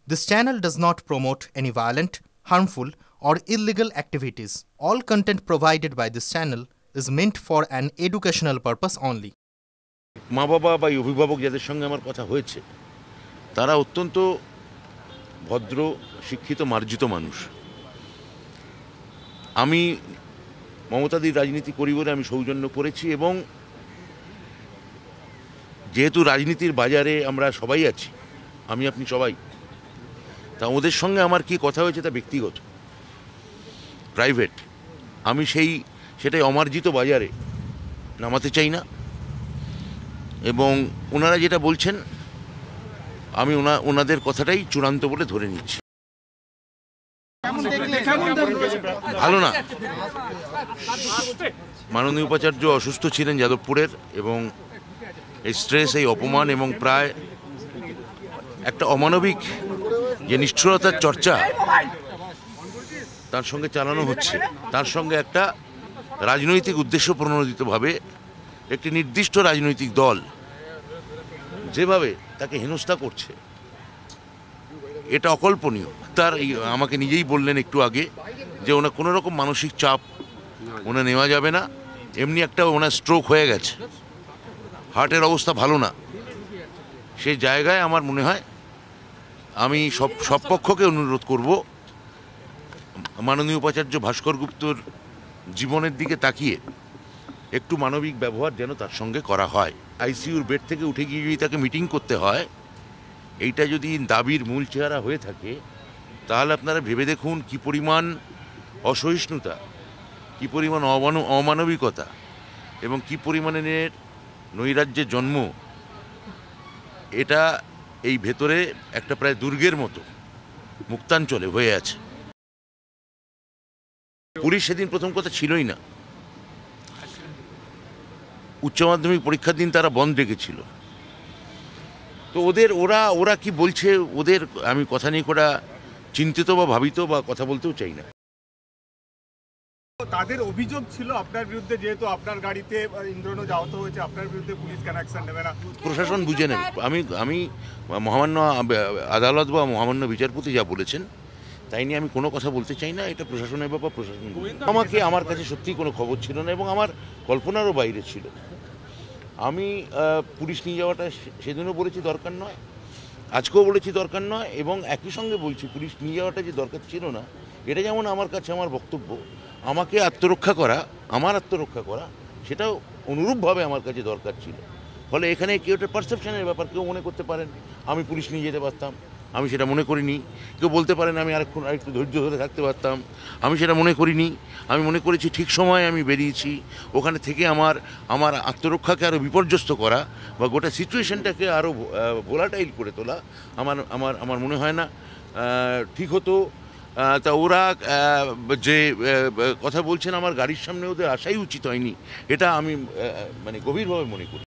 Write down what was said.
This channel does not promote any violent, harmful, or illegal activities. All content provided by this channel is meant for an educational purpose only. মা বাবা বা অভিভাবক যাদের সঙ্গে আমার কথা হয়েছে তারা অত্যন্ত ভদ্র, শিক্ষিত, মার্জিত মানুষ। আমি মমতাদির রাজনীতি করি বলে আমি সৌজন্য করেছি, এবং যেহেতু রাজনীতির বাজারে আমরা সবাই আছি, আমি আপনি সবাই, তা ওদের সঙ্গে আমার কি কথা হয়েছে তা ব্যক্তিগত, প্রাইভেট। আমি সেটাই অমার্জিত বাজারে নামাতে চাই না, এবং ওনারা যেটা বলছেন আমি ওনাদের কথাটাই চূড়ান্ত বলে ধরে নিচ্ছি। ভালো না, মাননীয় উপাচার্য অসুস্থ ছিলেন যাদবপুরের, এবং এই স্ট্রেস, এই অপমান এবং প্রায় একটা অমানবিক যে নিষ্ঠুরতার চর্চা তার সঙ্গে চালানো হচ্ছে, তার সঙ্গে একটা রাজনৈতিক উদ্দেশ্য প্রণোদিতভাবে একটি নির্দিষ্ট রাজনৈতিক দল যেভাবে তাকে হেনস্থা করছে, এটা অকল্পনীয়। তার আমাকে নিজেই বললেন একটু আগে যে ওনার কোনো রকম মানসিক চাপ ওনার নেওয়া যাবে না, এমনি একটা ওনার স্ট্রোক হয়ে গেছে, হার্টের অবস্থা ভালো না। সেই জায়গায় আমার মনে হয় আমি সব পক্ষকে অনুরোধ করব, মাননীয় উপাচার্য ভাস্কর গুপ্তর জীবনের দিকে তাকিয়ে একটু মানবিক ব্যবহার যেন তার সঙ্গে করা হয়। আইসিইউর বেড থেকে উঠে গিয়ে যদি তাকে মিটিং করতে হয়, এইটা যদি দাবির মূল চেহারা হয়ে থাকে, তাহলে আপনারা ভেবে দেখুন কি পরিমাণ অসহিষ্ণুতা, কি পরিমাণ অমানবিকতা এবং কি পরিমাণের নৈরাজ্যের জন্ম এটা এই ভেতরে একটা প্রায় দুর্গের মতো মুক্তাঞ্চলে হয়ে আছে। পুলিশ সেদিন প্রথম কথা ছিলই না, উচ্চ মাধ্যমিক পরীক্ষার দিন তারা বন্ধ রেখেছিল। তো ওরা কি বলছে, ওদের আমি কথা নিয়ে করা চিন্তিত বা ভাবিত বা কথা বলতেও চাই না। তাদের অভিযোগ ছিল আপনার বিরুদ্ধে, যেহেতু আপনার গাড়িতে ইন্দ্রনজ আহত হয়েছে, আপনার বিরুদ্ধে পুলিশ কেন অ্যাকশন নেবে না? প্রশাসন বুঝে নেবে। আমি মহামান্য আদালত বা মহামান্য বিচারপতি যা বলেছেন তাই নিয়ে আমি কোনো কথা বলতে চাই না। এটা প্রশাসনের ব্যাপার, প্রশাসন। আমার কাছে সত্যিই কোনো খবর ছিল না এবং আমার কল্পনারও বাইরে ছিল। আমি পুলিশ নিয়ে যাওয়াটা সেদিনও বলেছি দরকার নয়, আজকেও বলেছি দরকার নয়, এবং একই সঙ্গে বলছি পুলিশ নিয়ে যাওয়াটা যে দরকার ছিল না, এটা যেমন আমার কাছে আমার বক্তব্য, আমাকে আত্মরক্ষা করা সেটাও অনুরূপভাবে আমার কাছে দরকার ছিল। ফলে এখানে কেউ একটা পারসেপশনের ব্যাপার, কেউ মনে করতে পারেন আমি পুলিশ নিয়ে যেতে পারতাম, আমি সেটা মনে করিনি। কেউ বলতে পারেন আমি আরেকটু ধৈর্য ধরে থাকতে পারতাম, আমি সেটা মনে করিনি। আমি মনে করেছি ঠিক সময়ে আমি বেরিয়েছি, ওখানে থেকে আমার আত্মরক্ষাকে আরও বিপর্যস্ত করা বা গোটা সিচুয়েশনটাকে আরও ভোলাটাইল করে তোলা আমার মনে হয় না ঠিক হতো। তা ওরা যে কথা বলছেন আমার গাড়ির সামনে ওদের আসাই উচিত হয়নি, এটা আমি গভীরভাবে মনে করি।